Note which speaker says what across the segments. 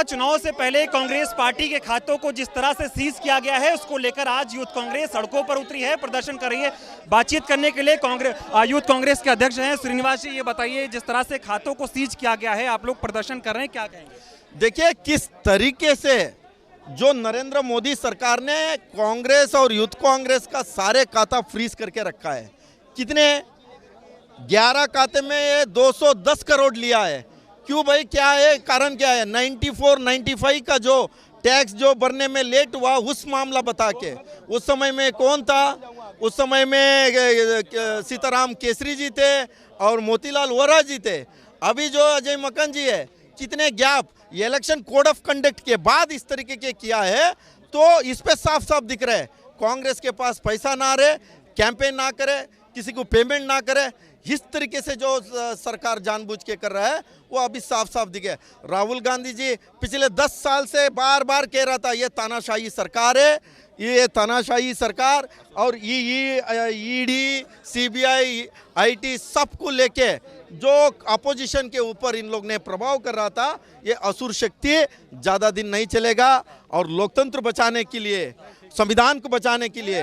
Speaker 1: चुनाव से पहले कांग्रेस पार्टी के खातों को जिस तरह से सीज किया गया है, उसको लेकर आज यूथ कांग्रेस सड़कों पर उतरी है, प्रदर्शन कर रही है। बातचीत करने के लिए यूथ कांग्रेस के अध्यक्ष हैं श्रीनिवास जी, ये बताइए जिस तरह से खातों को सीज किया गया है, आप लोग प्रदर्शन कर रहे हैं, क्या कहेंगे?
Speaker 2: देखिए किस तरीके से जो नरेंद्र मोदी सरकार ने कांग्रेस और यूथ कांग्रेस का सारे खाता फ्रीज करके रखा है। कितने 11 खाते में ये 210 करोड़ लिया है। क्यों भाई, क्या है कारण, क्या है? 94-95 का जो टैक्स जो भरने में लेट हुआ, उस मामला बता के, उस समय में कौन था? उस समय में सीताराम केसरी जी थे और मोतीलाल वोरा जी थे। अभी जो अजय मकन जी है, कितने गैप, ये इलेक्शन कोड ऑफ कंडक्ट के बाद इस तरीके के किया है, तो इस पे साफ साफ दिख रहा है कांग्रेस के पास पैसा ना रहे, कैंपेन ना करे, किसी को पेमेंट ना करे। इस तरीके से जो सरकार जानबूझ के कर रहा है वो अभी साफ साफ दिखे। राहुल गांधी जी पिछले 10 साल से बार बार कह रहा था ये तानाशाही सरकार है, ये तानाशाही सरकार, और ईडी, सीबीआई, आईटी सबको लेके जो अपोजिशन के ऊपर इन लोग ने प्रभाव कर रहा था, ये असुर शक्ति ज़्यादा दिन नहीं चलेगा। और लोकतंत्र बचाने के लिए, संविधान को बचाने के लिए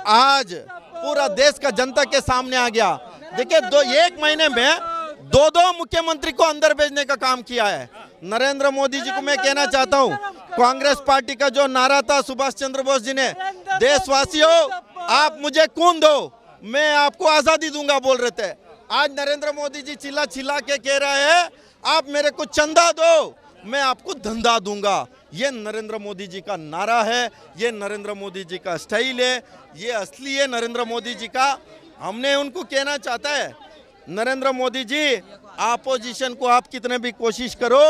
Speaker 2: आज पूरा देश का जनता के सामने आ गया। देखिए, एक महीने में दो मुख्यमंत्री को अंदर भेजने का काम किया है। नरेंद्र मोदी जी को मैं कहना चाहता हूँ, कांग्रेस पार्टी का जो नारा था सुभाष चंद्र बोस जी ने, देशवासियों आप मुझे खून दो मैं आपको आजादी दूंगा, बोल रहे थे। आज नरेंद्र मोदी जी चिल्ला चिल्ला के कह रहे हैं आप मेरे को चंदा दो मैं आपको धंधा दूंगा। ये नरेंद्र मोदी जी का नारा है, ये नरेंद्र मोदी जी का स्टाइल है, ये असली है नरेंद्र मोदी जी का। हमने उनको कहना चाहता है, नरेंद्र मोदी जी अपोजिशन को आप कितने भी कोशिश करो,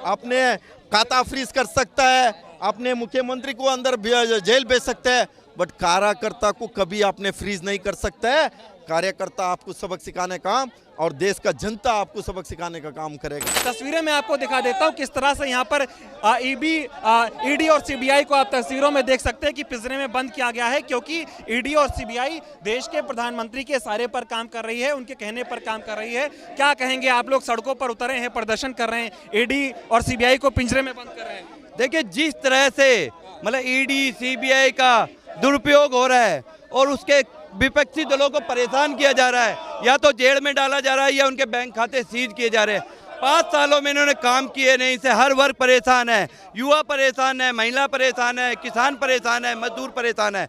Speaker 2: अपने खाता फ्रीज कर सकता है, अपने मुख्यमंत्री को अंदर जेल भेज सकते हैं, बट कार्यकर्ता को कभी आपने फ्रीज नहीं कर सकता है। कार्यकर्ता आपको सबक सिखाने का काम और देश का जनता आपको सबक सिखाने का काम करेगा।
Speaker 1: तस्वीरें मैं आपको दिखा देता हूं किस तरह से यहाँ पर ईडी और सीबीआई को आप तस्वीरों में देख सकते हैं कि पिंजरे में बंद किया गया है, क्योंकि ईडी और सीबीआई देश के प्रधानमंत्री के इशारे पर काम कर रही है, उनके कहने पर काम कर रही है। क्या कहेंगे, आप लोग सड़कों पर उतरे हैं, प्रदर्शन कर रहे हैं, ईडी और सीबीआई को पिंजरे में बंद कर रहे हैं।
Speaker 3: देखिए जिस तरह से मतलब ईडी सीबीआई का दुरुपयोग हो रहा है और उसके विपक्षी दलों को परेशान किया जा रहा है, या तो जेल में डाला जा रहा है या उनके बैंक खाते सीज किए जा रहे हैं। 5 सालों में इन्होंने काम किए नहीं, इससे हर वर्ग परेशान है, युवा परेशान है, महिला परेशान है, किसान परेशान है, मजदूर परेशान है।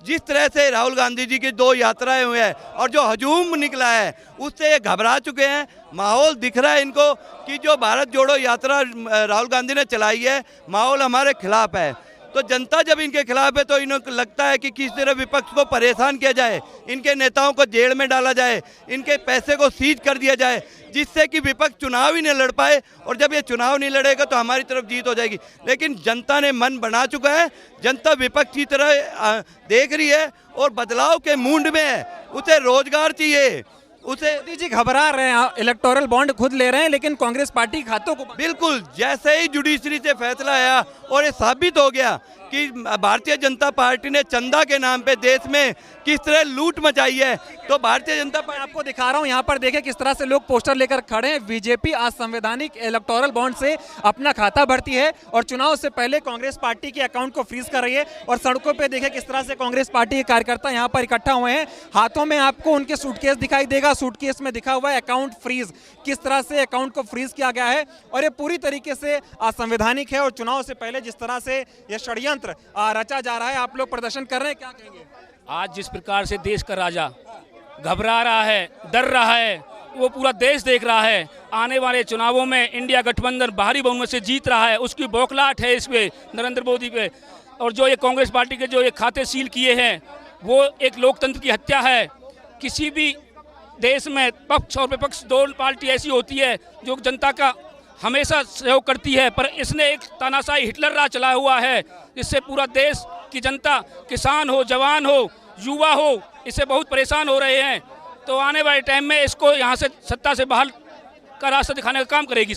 Speaker 3: जिस तरह से राहुल गांधी जी की 2 यात्राएं हुई है और जो हजूम निकला है उससे ये घबरा चुके हैं। माहौल दिख रहा है इनको कि जो भारत जोड़ो यात्रा राहुल गांधी ने चलाई है, माहौल हमारे खिलाफ है। तो जनता जब इनके खिलाफ है तो इनको लगता है कि किस तरह विपक्ष को परेशान किया जाए, इनके नेताओं को जेल में डाला जाए, इनके पैसे को सीज कर दिया जाए, जिससे कि विपक्ष चुनाव ही नहीं लड़ पाए। और जब ये चुनाव नहीं लड़ेगा तो हमारी तरफ जीत हो जाएगी। लेकिन जनता ने मन बना चुका है, जनता विपक्ष की तरह देख रही है और बदलाव के मूड में है। उसे रोजगार चाहिए, उसे
Speaker 1: मोदी जी घबरा रहे हैं, इलेक्टोरल बॉन्ड खुद ले रहे हैं, लेकिन कांग्रेस पार्टी खातों को
Speaker 3: बिल्कुल, जैसे ही जुडिशरी से फैसला आया और ये साबित हो गया कि भारतीय जनता पार्टी ने चंदा के नाम पे देश में किस तरह लूट मचाई है, तो भारतीय जनता पार्टी,
Speaker 1: आपको दिखा रहा हूं यहाँ पर देखें किस तरह से लोग पोस्टर लेकर खड़े हैं। बीजेपी असंवैधानिक इलेक्टोरल बॉन्ड से अपना खाता भरती है और चुनाव से पहले कांग्रेस पार्टी के अकाउंट को फ्रीज कर रही है। और सड़कों पे देखें किस तरह से कांग्रेस पार्टी के कार्यकर्ता यहाँ पर इकट्ठा हुए हैं, हाथों में आपको उनके सूटकेस दिखाई देगा, सूटकेस में दिखा हुआ है अकाउंट फ्रीज। किस तरह से अकाउंट को फ्रीज किया गया है और ये पूरी तरीके से असंवैधानिक है। और चुनाव से पहले जिस तरह से यह षड्यंत्र रचा जा रहा है, आप लोग प्रदर्शन कर रहे हैं, क्या कहेंगे?
Speaker 4: आज जिस प्रकार से देश का राजा घबरा रहा है, डर रहा है, वो पूरा देश देख रहा है। आने वाले चुनावों में इंडिया गठबंधन भारी बहुमत से जीत रहा है, उसकी बौखलाहट है इस पे नरेंद्र मोदी पे। और जो ये कांग्रेस पार्टी के जो ये खाते सील किए हैं, वो एक लोकतंत्र की हत्या है। किसी भी देश में पक्ष और विपक्ष 2 पार्टी ऐसी होती है जो जनता का हमेशा सहयोग करती है, पर इसने एक तानाशाही हिटलर राज चलाया हुआ है, जिससे पूरा देश की जनता, किसान हो, जवान हो, युवा हो, इससे बहुत परेशान हो रहे हैं। तो आने वाले टाइम में इसको यहाँ से सत्ता से बाहर का रास्ता दिखाने का काम करेगी।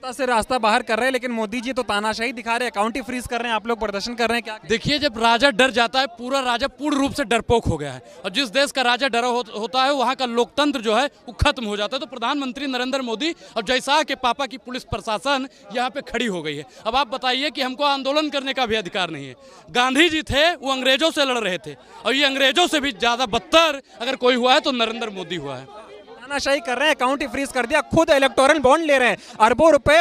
Speaker 1: सत्ता से रास्ता बाहर कर रहे हैं, लेकिन मोदी जी तो तानाशाही दिखा रहे हैं, अकाउंट ही फ्रीज कर रहे हैं, आप लोग प्रदर्शन कर रहे हैं, क्या
Speaker 5: देखिए, जब राजा डर जाता है, पूरा राजा पूर्ण रूप से डरपोक हो गया है, और जिस देश का राजा डरा होता है वहाँ का लोकतंत्र जो है वो खत्म हो जाता है। तो प्रधानमंत्री नरेंद्र मोदी और जयशाह के पापा की पुलिस प्रशासन यहाँ पे खड़ी हो गई है। अब आप बताइए कि हमको आंदोलन करने का भी अधिकार नहीं है। गांधी जी थे, वो अंग्रेजों से लड़ रहे थे, और ये अंग्रेजों से भी ज्यादा बदतर अगर कोई हुआ है तो नरेंद्र मोदी हुआ है।
Speaker 1: तानाशाही कर रहे हैं, अकाउंट ही फ्रीज कर दिया, खुद इलेक्टोरल बॉन्ड ले रहे हैं, अरबों रुपए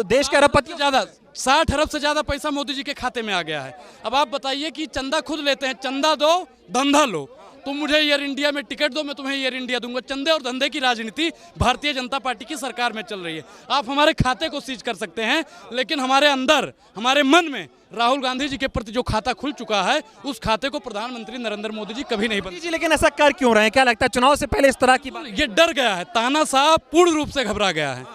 Speaker 1: देश के अरबपति
Speaker 5: ज्यादा 60 अरब से ज्यादा पैसा मोदी जी के खाते में आ गया है। अब आप बताइए कि चंदा खुद लेते हैं, चंदा दो धंधा लो, तुम मुझे एयर इंडिया में टिकट दो, मैं तुम्हें एयर इंडिया दूंगा। चंदे और धंधे की राजनीति भारतीय जनता पार्टी की सरकार में चल रही है। आप हमारे खाते को सीज कर सकते हैं, लेकिन हमारे अंदर, हमारे मन में राहुल गांधी जी के प्रति जो खाता खुल चुका है, उस खाते को प्रधानमंत्री नरेंद्र मोदी जी कभी नहीं बदलेंगे।
Speaker 1: जी, लेकिन ऐसा कर क्यों रहे हैं? क्या लगता है चुनाव से पहले इस तरह की बात?
Speaker 5: ये डर गया है, तानाशाह पूर्ण रूप से घबरा गया है,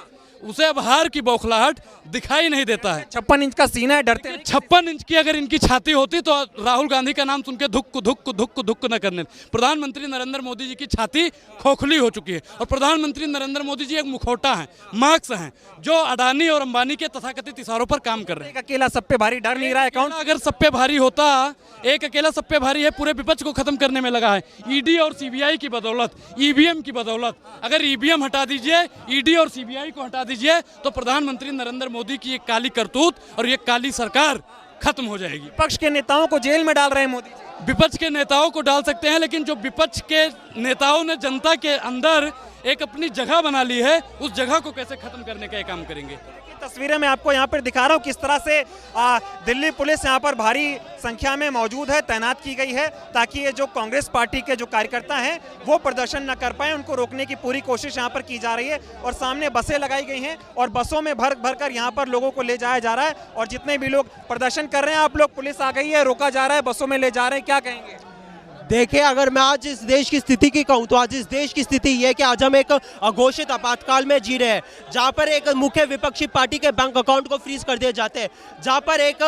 Speaker 5: उसे अब हार की बौखलाहट दिखाई नहीं देता है।
Speaker 1: 56 इंच का सीना है, डरते नहीं।
Speaker 5: 56 इंच की अगर इनकी छाती होती तो राहुल गांधी का नाम सुन के धुक्क धुक्क धुक्क धुक्क न करने। प्रधानमंत्री नरेंद्र मोदी जी की छाती खोखली हो चुकी है, और प्रधानमंत्री नरेंद्र मोदी जी एक मुखौटा है, मार्क्स हैं, जो अडानी और अंबानी के तथाकथित इशारों पर काम कर रहे हैं।
Speaker 1: एक अकेला सब पे भारी डर नहीं रहा है अकाउंट?
Speaker 5: अगर सब पे भारी होता, एक अकेला सब पे भारी है, पूरे विपक्ष को खत्म करने में लगा है, ईडी और सीबीआई की बदौलत, ईवीएम की बदौलत। अगर ईवीएम हटा दीजिए, ईडी और सीबीआई को हटा दीजिए, तो प्रधानमंत्री नरेंद्र मोदी की एक काली करतूत और ये काली सरकार खत्म हो जाएगी।
Speaker 1: विपक्ष के नेताओं को जेल में डाल रहे हैं मोदी जी।
Speaker 5: विपक्ष के नेताओं को डाल सकते हैं, लेकिन जो विपक्ष के नेताओं ने जनता के अंदर एक अपनी जगह बना ली है, उस जगह को कैसे खत्म करने का काम करेंगे।
Speaker 1: तस्वीरें मैं आपको यहाँ पर दिखा रहा हूँ किस तरह से दिल्ली पुलिस यहाँ पर भारी संख्या में मौजूद है, तैनात की गई है, ताकि ये जो कांग्रेस पार्टी के जो कार्यकर्ता हैं वो प्रदर्शन न कर पाए, उनको रोकने की पूरी कोशिश यहाँ पर की जा रही है। और सामने बसें लगाई गई हैं और बसों में भर भर कर यहाँ पर लोगों को ले जाया जा रहा है, और जितने भी लोग प्रदर्शन कर रहे हैं, आप लोग, पुलिस आ गई है, रोका जा रहा है, बसों में ले जा रहे हैं, क्या कहेंगे?
Speaker 6: देखिए, अगर मैं आज इस देश की स्थिति की कहूँ तो आज इस देश की स्थिति ये है कि आज हम एक अघोषित आपातकाल में जी रहे हैं, जहाँ पर एक मुख्य विपक्षी पार्टी के बैंक अकाउंट को फ्रीज कर दिए जाते हैं, जहाँ पर एक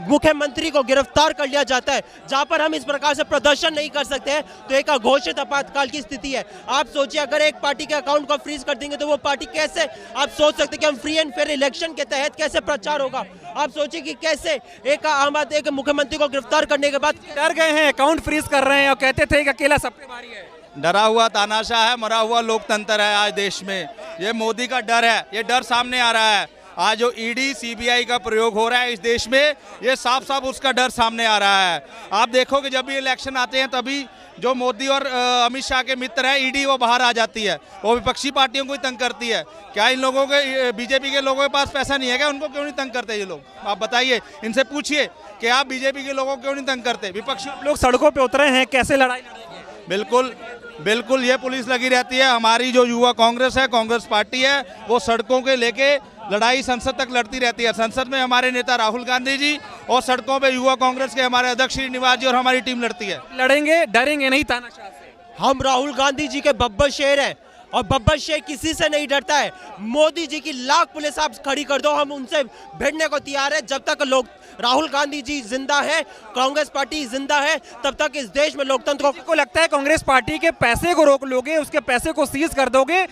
Speaker 6: मुख्यमंत्री को गिरफ्तार कर लिया जाता है, जहाँ पर हम इस प्रकार से प्रदर्शन नहीं कर सकते हैं। तो एक अघोषित आपातकाल की स्थिति है। आप सोचिए, अगर एक पार्टी के अकाउंट को फ्रीज कर देंगे तो वो पार्टी कैसे, आप सोच सकते हैं कि हम फ्री एंड फेयर इलेक्शन के तहत कैसे प्रचार होगा। आप सोचिए कि कैसे एक मुख्यमंत्री को गिरफ्तार करने के बाद
Speaker 1: डर गए हैं, अकाउंट फ्रीज कर रहे हैं और कहते थे कि अकेला सब पे भारी है।
Speaker 3: डरा हुआ तानाशाह है, मरा हुआ लोकतंत्र है आज देश में। ये मोदी का डर है, ये डर सामने आ रहा है। आज जो ईडी सीबीआई का प्रयोग हो रहा है इस देश में, ये साफ साफ उसका डर सामने आ रहा है। आप देखोगे जब भी इलेक्शन आते हैं तभी जो मोदी और अमित शाह के मित्र हैं, ईडी वो बाहर आ जाती है, वो विपक्षी पार्टियों को ही तंग करती है। क्या इन लोगों के, बीजेपी के लोगों के पास पैसा नहीं है क्या? उनको क्यों नहीं तंग करते ये लोग? आप बताइए, इनसे पूछिए कि आप बीजेपी के लोगों को क्यों नहीं तंग करते? विपक्षी
Speaker 1: लोग सड़कों पे उतरे हैं, कैसे लड़ाई लड़ेंगे?
Speaker 3: बिल्कुल बिल्कुल, ये पुलिस लगी रहती है। हमारी जो युवा कांग्रेस है, कांग्रेस पार्टी है, वो सड़कों के लेके लड़ाई संसद तक लड़ती रहती है। संसद में हमारे नेता राहुल गांधी जी और सड़कों पे युवा कांग्रेस के हमारे अध्यक्ष श्रीनिवास जी और हमारी टीम लड़ती है।
Speaker 1: लड़ेंगे, डरेंगे नहीं तानाशाह से।
Speaker 6: हम राहुल गांधी जी के बब्बर शेर हैं, और बब्बर शेर किसी से नहीं डरता है। मोदी जी की लाख पुलिस आप खड़ी कर दो, हम उनसे भिड़ने को तैयार है। जब तक लोग राहुल गांधी जी जिंदा है, कांग्रेस पार्टी जिंदा है, तब तक इस देश में लोकतंत्र
Speaker 1: को लगता है कांग्रेस पार्टी के पैसे को रोक लोगे, उसके पैसे को सीज कर दोगे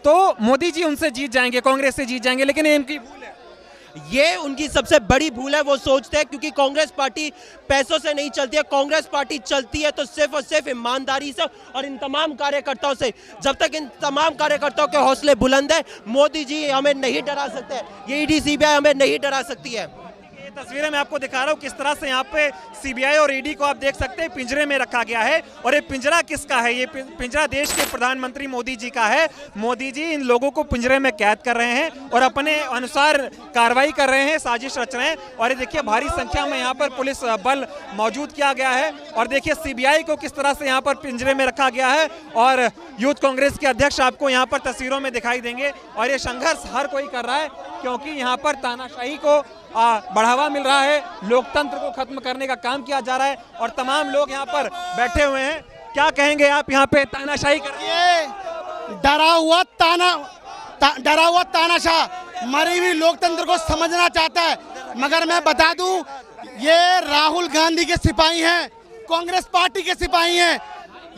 Speaker 1: तो मोदी जी उनसे जीत जाएंगे, कांग्रेस से जीत जाएंगे, लेकिन ये इनकी भूल है।
Speaker 6: ये उनकी सबसे बड़ी भूल है। वो सोचते हैं क्योंकि कांग्रेस पार्टी पैसों से नहीं चलती है, कांग्रेस पार्टी चलती है तो सिर्फ और सिर्फ ईमानदारी से और इन तमाम कार्यकर्ताओं से। जब तक इन तमाम कार्यकर्ताओं के हौसले बुलंद है, मोदी जी हमें नहीं डरा सकते, ये ईडी सीबीआई हमें नहीं डरा सकती है।
Speaker 1: तस्वीरें मैं आपको दिखा रहा हूँ किस तरह से यहाँ पे सीबीआई और ईडी को आप देख सकते हैं पिंजरे में रखा गया है। और ये पिंजरा किसका है? ये पिंजरा देश के प्रधानमंत्री मोदी जी का है। मोदी जी इन लोगों को पिंजरे में कैद कर रहे हैं और अपने अनुसार कार्रवाई कर रहे हैं, साजिश रच रहे हैं। और ये देखिए भारी संख्या में यहाँ पर पुलिस बल मौजूद किया गया है। और देखिए सीबीआई को किस तरह से यहाँ पर पिंजरे में रखा गया है। और यूथ कांग्रेस के अध्यक्ष आपको यहाँ पर तस्वीरों में दिखाई देंगे। और ये संघर्ष हर कोई कर रहा है क्योंकि यहाँ पर तानाशाही को बढ़ावा मिल रहा है, लोकतंत्र को खत्म करने का काम किया जा रहा है। और तमाम लोग यहाँ पर बैठे हुए हैं। क्या कहेंगे आप यहाँ पे तानाशाही कर?
Speaker 7: ये डरा हुआ तानाशाह मरी हुई लोकतंत्र को समझना चाहता है। मगर मैं बता दूं, ये राहुल गांधी के सिपाही हैं, कांग्रेस पार्टी के सिपाही हैं,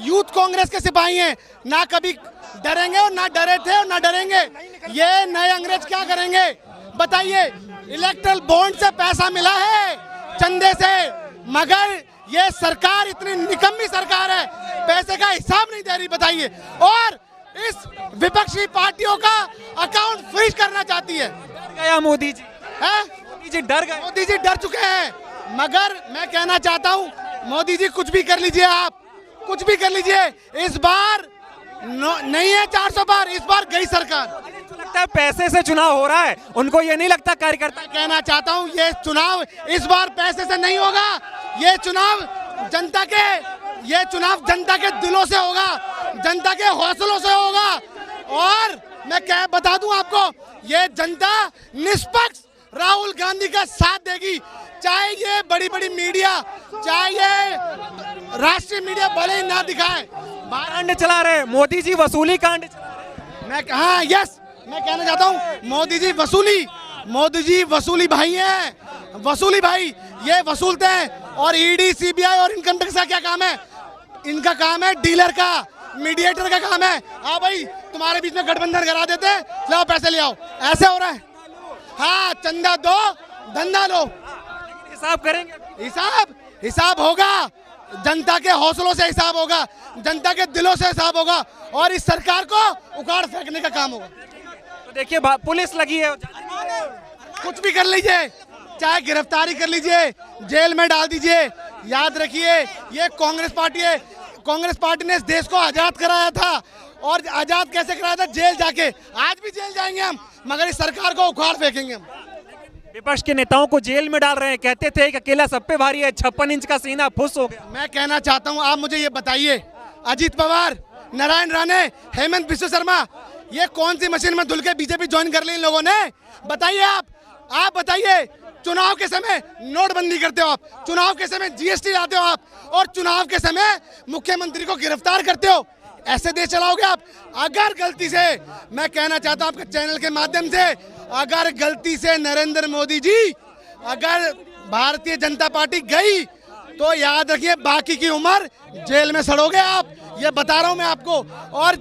Speaker 7: यूथ कांग्रेस के सिपाही हैं। ना कभी डरेंगे और ना डरे थे और ना डरेंगे। ये नए अंग्रेज क्या करेंगे बताइए? इलेक्ट्रल बॉन्ड से पैसा मिला है, चंदे से, मगर ये सरकार इतनी निकम्मी सरकार है, पैसे का हिसाब नहीं दे रही बताइए, और इस विपक्षी पार्टियों का अकाउंट फ्रीज करना चाहती है।
Speaker 1: डर गया मोदी जी
Speaker 7: है?
Speaker 1: मोदी जी डर गए।
Speaker 7: मोदी जी डर चुके हैं, मगर मैं कहना चाहता हूं मोदी जी कुछ भी कर लीजिए, आप कुछ भी कर लीजिए, इस बार नहीं है 400 पार, इस बार गई सरकार।
Speaker 1: लगता है पैसे से चुनाव हो रहा है, उनको ये नहीं लगता कार्यकर्ता?
Speaker 7: कहना चाहता हूं ये चुनाव इस बार पैसे से नहीं होगा, ये चुनाव जनता के दिलों से होगा, जनता के हौसलों से होगा। और मैं क्या बता दूं आपको, ये जनता निष्पक्ष राहुल गांधी का साथ देगी, चाहे ये बड़ी बड़ी मीडिया, चाहे ये राष्ट्रीय मीडिया भले ही ना दिखाए।
Speaker 1: कांड चला रहे मोदी जी, वसूली कांड चला रहे।
Speaker 7: मैं कहना चाहता हूँ मोदी जी वसूली भाई हैं, वसूली भाई ये वसूलते हैं। और ईडी, सीबीआई और इनकम टैक्स का क्या काम है? इनका काम है डीलर का, मीडिएटर का काम है। हाँ भाई, तुम्हारे बीच में गठबंधन करा देते हैं, लाओ पैसे ले आओ, ऐसे हो रहा है। हाँ, चंदा दो, धंधा लो।
Speaker 1: हिसाब करेंगे,
Speaker 7: हिसाब होगा, जनता के हौसलों से हिसाब होगा, जनता के दिलों से हिसाब होगा, और इस सरकार को उखाड़ फेंकने का काम होगा।
Speaker 1: तो देखिए पुलिस लगी है,
Speaker 7: कुछ भी कर लीजिए, चाहे गिरफ्तारी कर लीजिए, जेल में डाल दीजिए। याद रखिए, ये कांग्रेस पार्टी है, कांग्रेस पार्टी ने इस देश को आजाद कराया था, और आजाद कैसे कराया था? जेल जाके। आज भी जेल जाएंगे हम, मगर इस सरकार को उखाड़ फेंकेंगे हम।
Speaker 1: विपक्ष के नेताओं को जेल में डाल रहे हैं, कहते थे कि अकेला सब पे भारी है, 56 इंच का सीना फुस हो गया।
Speaker 7: मैं कहना चाहता हूं, आप मुझे ये बताइए, अजीत पवार, नारायण राणे, हेमंत बिस्व शर्मा, ये कौन सी मशीन में धुल के बीजेपी ज्वाइन कर ली इन लोगों ने? बताइए आप बताइए। चुनाव के समय नोटबंदी करते हो आप, चुनाव के समय जीएसटी लाते हो आप, और चुनाव के समय मुख्यमंत्री को गिरफ्तार करते हो। ऐसे देश चलाओगे आप? अगर गलती से, मैं कहना चाहता हूं आपके चैनल के माध्यम से, अगर गलती से नरेंद्र मोदी जी, अगर भारतीय जनता पार्टी गई, तो याद रखिए बाकी की उम्र जेल में सड़ोगे आप, ये बता रहा हूं मैं आपको। और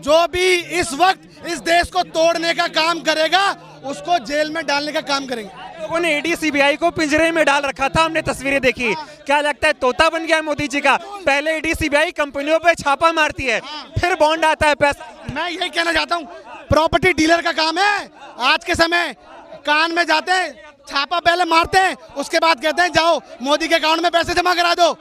Speaker 7: जो भी इस वक्त इस देश को तोड़ने का काम करेगा, उसको जेल में डालने का काम करेंगे।
Speaker 1: लोगों ने ईडी, सीबीआई को पिंजरे में डाल रखा था, हमने तस्वीरें देखी। क्या लगता है तोता बन गया मोदी जी का? पहले ईडी, सीबीआई कंपनियों पे छापा मारती है, फिर बॉन्ड आता है, पैसा।
Speaker 7: मैं यही कहना चाहता हूँ, प्रॉपर्टी डीलर का काम है। आज के समय कान में जाते हैं, छापा पहले मारते हैं, उसके बाद कहते हैं जाओ मोदी के अकाउंट में पैसे जमा करा दो।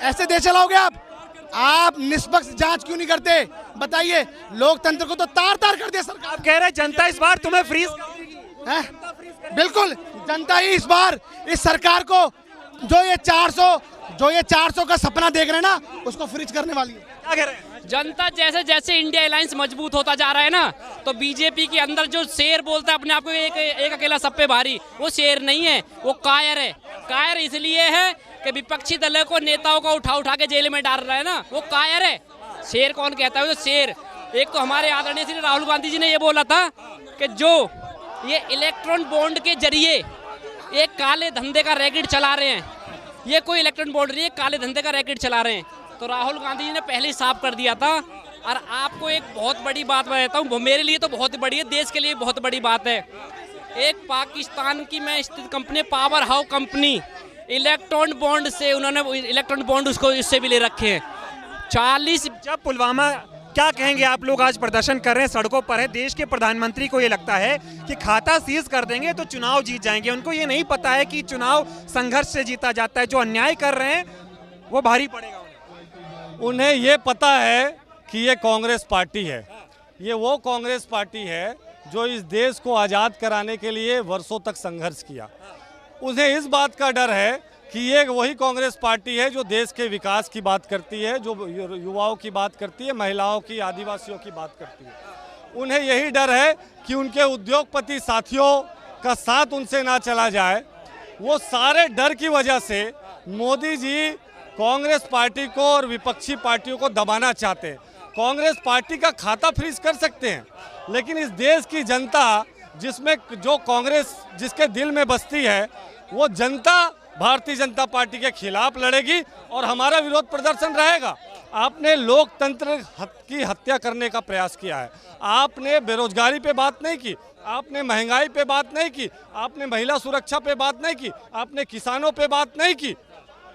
Speaker 7: ऐसे देश चलाओगे आप निष्पक्ष जांच क्यों नहीं करते? बताइए, लोकतंत्र को तो तार तार कर दिया सरकार।
Speaker 1: आप कह रहे हैं जनता इस बार तुम्हें फ्रीज
Speaker 7: है? बिल्कुल, जनता ही इस बार इस सरकार को, जो ये 400 का सपना देख रहे हैं ना, उसको फ्रीज करने वाली है।
Speaker 1: क्या कह रहे हैं?
Speaker 8: जनता जैसे जैसे इंडिया अलायंस मजबूत होता जा रहा है ना, तो बीजेपी के अंदर जो शेर बोलता है अपने आप को एक अकेला सब पे भारी, वो शेर नहीं है, वो कायर है। कायर इसलिए है कि विपक्षी दलों को, नेताओं को उठा के जेल में डाल रहा है ना, वो कायर है। शेर कौन कहता है? वो शेर, एक तो हमारे आदरणीय श्री राहुल गांधी जी ने ये बोला था कि जो ये इलेक्ट्रॉन बॉन्ड के जरिए एक काले धंधे का रैकेट चला रहे हैं, ये कोई इलेक्ट्रॉन बॉन्ड नहीं है, काले धंधे का रैकेट चला रहे हैं। तो राहुल गांधी जी ने पहले ही साफ कर दिया था। और आपको एक बहुत बड़ी बात बताता हूँ, मेरे लिए तो बहुत बड़ी है, देश के लिए बहुत बड़ी बात है। एक पाकिस्तान की मैं स्थित company, power house company, electron bond से उन्होंने इलेक्ट्रॉन बॉन्ड उसको इससे भी ले रखे हैं 40।
Speaker 1: जब पुलवामा, क्या कहेंगे आप लोग आज प्रदर्शन कर रहे हैं, सड़कों पर है, देश के प्रधानमंत्री को ये लगता है कि खाता सीज कर देंगे तो चुनाव जीत जाएंगे। उनको ये नहीं पता है कि चुनाव संघर्ष से जीता जाता है, जो अन्याय कर रहे हैं वो भारी पड़ेगा
Speaker 9: उन्हें ये पता है कि ये कांग्रेस पार्टी है, ये वो कांग्रेस पार्टी है जो इस देश को आज़ाद कराने के लिए वर्षों तक संघर्ष किया। उन्हें इस बात का डर है कि ये वही कांग्रेस पार्टी है जो देश के विकास की बात करती है, जो युवाओं की बात करती है, महिलाओं की, आदिवासियों की बात करती है। उन्हें यही डर है कि उनके उद्योगपति साथियों का साथ उनसे ना चला जाए। वो सारे डर की वजह से मोदी जी कांग्रेस पार्टी को और विपक्षी पार्टियों को दबाना चाहते हैं। कांग्रेस पार्टी का खाता फ्रीज कर सकते हैं, लेकिन इस देश की जनता, जिसमें जो कांग्रेस जिसके दिल में बसती है, वो जनता भारतीय जनता पार्टी के खिलाफ लड़ेगी और हमारा विरोध प्रदर्शन रहेगा। आपने लोकतंत्र की हत्या करने का प्रयास किया है। आपने बेरोजगारी पे बात नहीं की, आपने महंगाई पे बात नहीं की, आपने महिला सुरक्षा पे बात नहीं की, आपने किसानों पे बात नहीं की।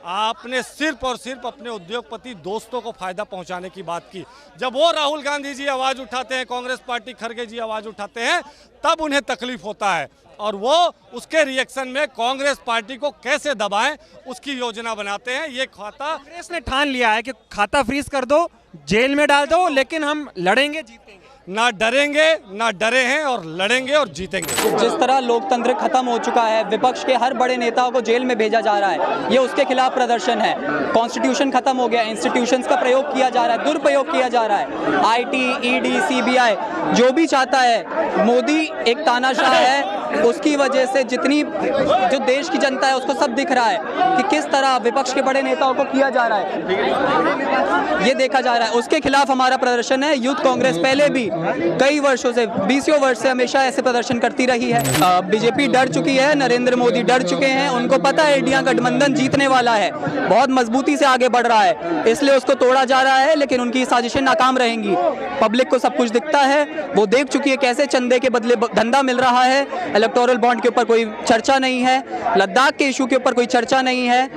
Speaker 9: आपने सिर्फ और सिर्फ अपने उद्योगपति दोस्तों को फायदा पहुंचाने की बात की। जब वो राहुल गांधी जी आवाज़ उठाते हैं, कांग्रेस पार्टी खड़गे जी आवाज़ उठाते हैं, तब उन्हें तकलीफ होता है और वो उसके रिएक्शन में कांग्रेस पार्टी को कैसे दबाएं उसकी योजना बनाते हैं। ये खाता
Speaker 1: कांग्रेस ने ठान लिया है कि खाता फ्रीज कर दो, जेल में डाल दो, लेकिन हम लड़ेंगे, जीतेंगे।
Speaker 9: ना डरेंगे, ना डरे हैं और लड़ेंगे और जीतेंगे।
Speaker 10: जिस तरह लोकतंत्र खत्म हो चुका है, विपक्ष के हर बड़े नेताओं को जेल में भेजा जा रहा है, ये उसके खिलाफ प्रदर्शन है। कॉन्स्टिट्यूशन खत्म हो गया, इंस्टीट्यूशंस का प्रयोग किया जा रहा है, दुरुपयोग किया जा रहा है। आईटी, ईडी, सीबीआई जो भी चाहता है, मोदी एक तानाशाह है, उसकी वजह से जितनी जो देश की जनता है उसको सब दिख रहा है कि किस तरह विपक्ष के बड़े नेताओं को किया जा रहा है, ये देखा जा रहा है। उसके खिलाफ हमारा प्रदर्शन है। यूथ कांग्रेस पहले भी कई वर्षों से, 20 वर्ष से हमेशा ऐसे प्रदर्शन करती रही है। बीजेपी डर चुकी है, नरेंद्र मोदी डर चुके हैं, उनको पता है इंडिया गठबंधन जीतने वाला है, बहुत मजबूती से आगे बढ़ रहा है, इसलिए उसको तोड़ा जा रहा है, लेकिन उनकी साजिशें नाकाम रहेंगी। पब्लिक को सब कुछ दिखता है, वो देख चुकी है कैसे चंदे के बदले धंधा मिल रहा है। इलेक्टोरल बॉन्ड के ऊपर कोई चर्चा नहीं है, लद्दाख के इशू के ऊपर कोई चर्चा नहीं है,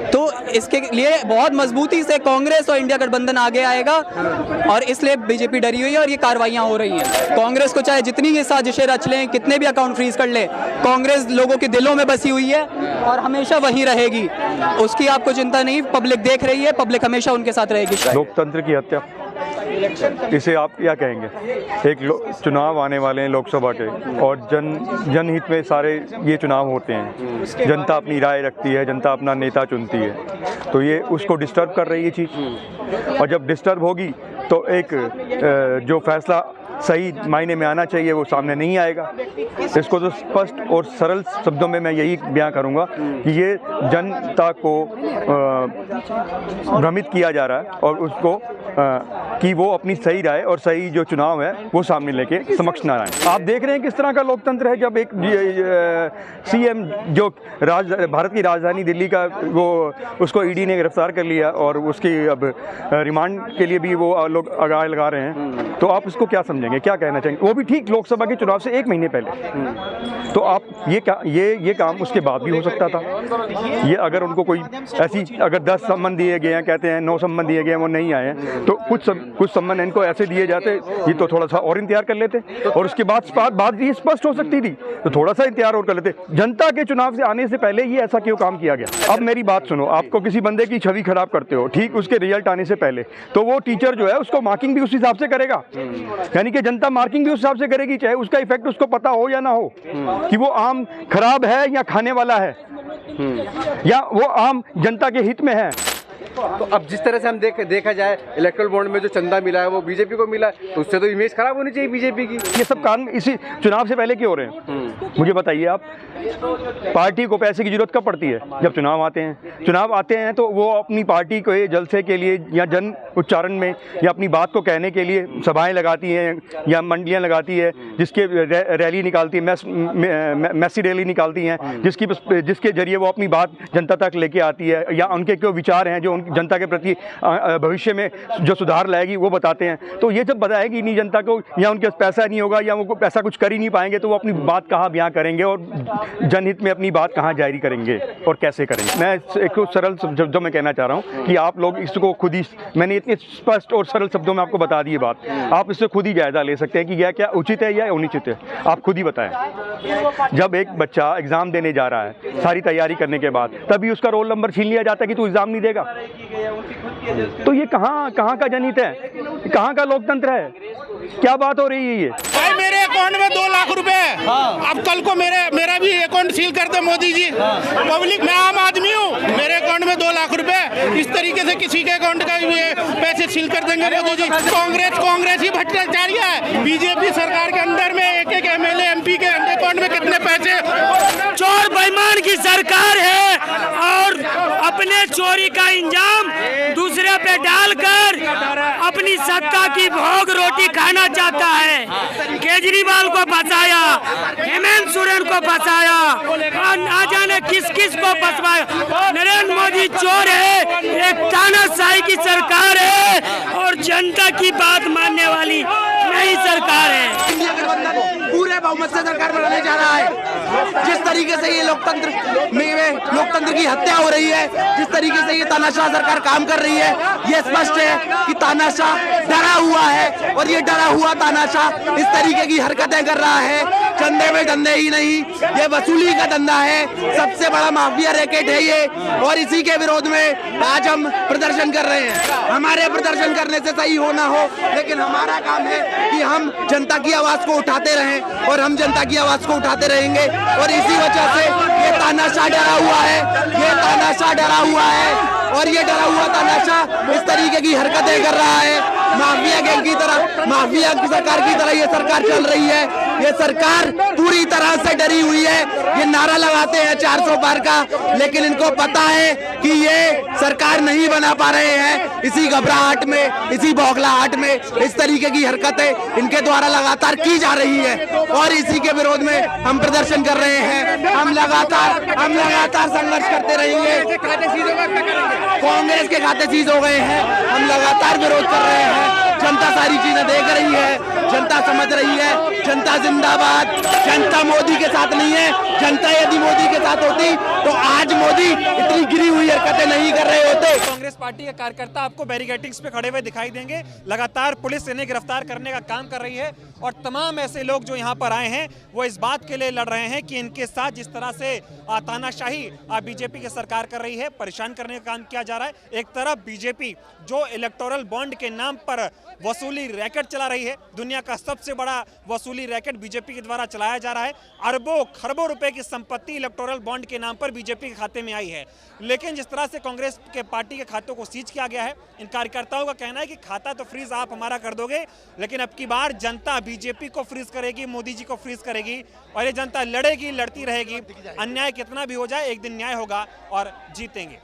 Speaker 10: तो इसके लिए बहुत मजबूती से कांग्रेस और इंडिया गठबंधन आगे आएगा और इसलिए बीजेपी डरी हुई है और ये कार्रवाइयां हो रही हैं। कांग्रेस को चाहे जितनी ये साजिशें रच लें, कितने भी अकाउंट फ्रीज कर ले, कांग्रेस लोगों के दिलों में बसी हुई है और हमेशा वहीं रहेगी। उसकी आपको चिंता नहीं, पब्लिक देख रही है, पब्लिक हमेशा उनके साथ रहेगी।
Speaker 11: लोकतंत्र की हत्या, इसे आप क्या कहेंगे? एक चुनाव आने वाले हैं लोकसभा के और जनहित में सारे ये चुनाव होते हैं, जनता अपनी राय रखती है, जनता अपना नेता चुनती है, तो ये उसको डिस्टर्ब कर रही है चीज़। और जब डिस्टर्ब होगी तो एक जो फैसला सही मायने में आना चाहिए वो सामने नहीं आएगा। इसको तो स्पष्ट और सरल शब्दों में मैं यही बयां करूंगा कि ये जनता को भ्रमित किया जा रहा है और उसको कि वो अपनी सही राय और सही जो चुनाव है वो सामने लेके समक्ष ना आए। आप देख रहे हैं किस तरह का लोकतंत्र है। जब एक सीएम जो भारत की राजधानी दिल्ली का, वो उसको ईडी ने गिरफ्तार कर लिया और उसकी अब रिमांड के लिए भी वो लोग आगाह लगा रहे हैं, तो आप इसको क्या समझेंगे, क्या कहना चाहेंगे? वो भी ठीक लोकसभा के चुनाव से 1 महीने पहले। तो आप ये काम उसके बाद भी हो सकता था। ये अगर उनको कोई ऐसी, अगर 10 सम्मन दिए गए हैं, कहते हैं 9 सम्मन दिए गए हैं, वो नहीं आए हैं, तो कुछ सम्मन इनको ऐसे दिए जाते, ये तो थोड़ा सा और इंतजार कर लेते और उसके बाद बात ये स्पष्ट हो सकती थी, तो थोड़ा सा इंतजार और कर लेते। जनता के चुनाव से आने से पहले ये ऐसा क्यों काम किया गया? अब मेरी बात सुनो, आपको किसी बंदे की छवि खराब करते हो, ठीक उसके रिजल्ट आने से पहले, तो वो टीचर जो है उसको मार्किंग भी उस हिसाब से करेगा, यानी कि जनता मार्किंग भी उस हिसाब से करेगी, चाहे उसका इफेक्ट उसको पता हो या ना हो, कि वो आम खराब है या खाने वाला है, या वो आम जनता के हित में है।
Speaker 12: तो अब जिस तरह से हम देखा जाए, इलेक्ट्रल बॉन्ड में जो चंदा मिला है वो बीजेपी को मिला है, तो उससे तो इमेज खराब होनी चाहिए बीजेपी की।
Speaker 11: ये सब काम इसी चुनाव से पहले क्यों हो रहे हैं? मुझे बताइए आप। पार्टी को पैसे की जरूरत कब पड़ती है? जब चुनाव आते हैं। चुनाव आते हैं तो वो अपनी पार्टी को जलसे के लिए या जन उच्चारण में या अपनी बात को कहने के लिए सभाएं लगाती हैं या मंडलियां लगाती है, जिसके रैली निकालती है, मैसी रैली निकालती हैं, जिसके जरिए वो अपनी बात जनता तक लेके आती है, या उनके जो विचार हैं जो जनता के प्रति भविष्य में जो सुधार लाएगी वो बताते हैं। तो ये जब बताएगी नहीं जनता को, या उनके पास पैसा नहीं होगा या वो पैसा कुछ कर ही नहीं पाएंगे, तो वो अपनी बात कहाँ बयां करेंगे और जनहित में अपनी बात कहाँ जारी करेंगे और कैसे करेंगे? मैं एक सरल शब्दों में कहना चाह रहा हूँ कि आप लोग इसको खुद ही, मैंने इतने स्पष्ट और सरल शब्दों में आपको बता दी बात, आप इससे खुद ही जायजा ले सकते हैं कि यह क्या उचित है या अनुचित है, आप खुद ही बताएं। जब एक बच्चा एग्जाम देने जा रहा है सारी तैयारी करने के बाद, तभी उसका रोल नंबर छीन लिया जाता है कि तू एग्जाम नहीं देगा, तो ये कहाँ का जनहित है, कहाँ का लोकतंत्र है? क्या बात हो रही है ये?
Speaker 7: भाई मेरे अकाउंट में 2 लाख रुपए, अब कल को मेरा भी अकाउंट सील कर दे मोदी जी। पब्लिक, मैं आम आदमी हूँ, मेरे अकाउंट में 2 लाख रुपए, इस तरीके से किसी के अकाउंट का पैसे सील कर देंगे मोदी जी। कांग्रेस ही भ्रष्टाचारी है। बीजेपी सरकार के अंदर में एक एमएलए एमपी के अकाउंट में कितने पैसे?
Speaker 13: चोर बेईमान की सरकार है और अपने चोरी का इंजाम दूसरे पे डालकर अपनी सत्ता की भोग रोटी खाना चाहता है। केजरीवाल को बचाया, हेमंत सोरेन को बचाया, और ना जाने किस किस को बचवाया। नरेंद्र मोदी चोर है, एक तानाशाही की सरकार है और जनता की बात मानने वाली नहीं सरकार है।
Speaker 14: इंडिया गठबंधन पूरे बहुमत से सरकार बनाने जा रहा है। जिस तरीके से ये लोकतंत्र में लोकतंत्र की हत्या हो रही है, जिस तरीके से ये तानाशाह सरकार काम कर रही है, ये स्पष्ट है कि तानाशाह डरा हुआ है और ये डरा हुआ तानाशाह इस तरीके की हरकतें कर रहा है। चंदे में धंधे ही नहीं, ये वसूली का धंधा है, सबसे बड़ा माफिया रैकेट है ये, और इसी के विरोध में आज हम प्रदर्शन कर रहे हैं। हमारे प्रदर्शन करने से सही हो ना हो, लेकिन हमारा काम है कि हम जनता की आवाज को उठाते रहें और हम जनता की आवाज को उठाते रहेंगे। और इसी वजह से ये तानाशाह डरा हुआ है, ये तानाशाह डरा हुआ है और ये डरा हुआ तानाशाह इस तरीके की हरकतें कर रहा है। माफिया गैंग की तरह, माफिया की सरकार की तरह ये सरकार चल रही है। ये सरकार पूरी तरह से डरी हुई है। ये नारा लगाते हैं 400 पार का, लेकिन इनको पता है कि ये सरकार नहीं बना पा रहे हैं। इसी घबराहट में, इसी बौखलाहट में इस तरीके की हरकतें इनके द्वारा लगातार की जा रही है और इसी के विरोध में हम प्रदर्शन कर रहे हैं। हम लगातार संघर्ष करते रहेंगे। कांग्रेस के खाते सीज हो गए हैं, हम लगातार विरोध कर रहे हैं। जनता सारी चीजें देख रही है, जनता समझ रही है, जनता जिंदाबाद। जनता मोदी के साथ नहीं है। जनता यदि मोदी के साथ होती तो आज मोदी इतनी गिरी हुई हरकतें नहीं कर रहे होते।
Speaker 1: कांग्रेस पार्टी के कार्यकर्ता आपको बैरिकेडिंग्स पे खड़े हुए दिखाई देंगे। लगातार पुलिस इन्हें गिरफ्तार करने का काम कर रही है और तमाम ऐसे लोग जो यहाँ पर आए हैं वो इस बात के लिए लड़ रहे हैं कि इनके साथ जिस तरह से तानाशाही बीजेपी की सरकार कर रही है, परेशान करने का काम किया जा रहा है। एक तरफ बीजेपी जो इलेक्टोरल बॉन्ड के नाम पर वसूली रैकेट चला रही है, दुनिया का सबसे बड़ा वसूली रैकेट बीजेपी के द्वारा चलाया जा रहा है। अरबों खरबों रुपए की संपत्ति इलेक्टोरल बॉन्ड के नाम पर बीजेपी के खाते में आई है। लेकिन जिस तरह से कांग्रेस के पार्टी के खातों को सीज किया गया है, इन कार्यकर्ताओं का कहना है कि खाता तो फ्रीज आप हमारा कर दोगे, लेकिन अब की बार जनता बीजेपी को फ्रीज करेगी, मोदी जी को फ्रीज करेगी और ये जनता लड़ेगी, लड़ती रहेगी। अन्याय कितना भी हो जाए, एक दिन न्याय होगा और जीतेंगे।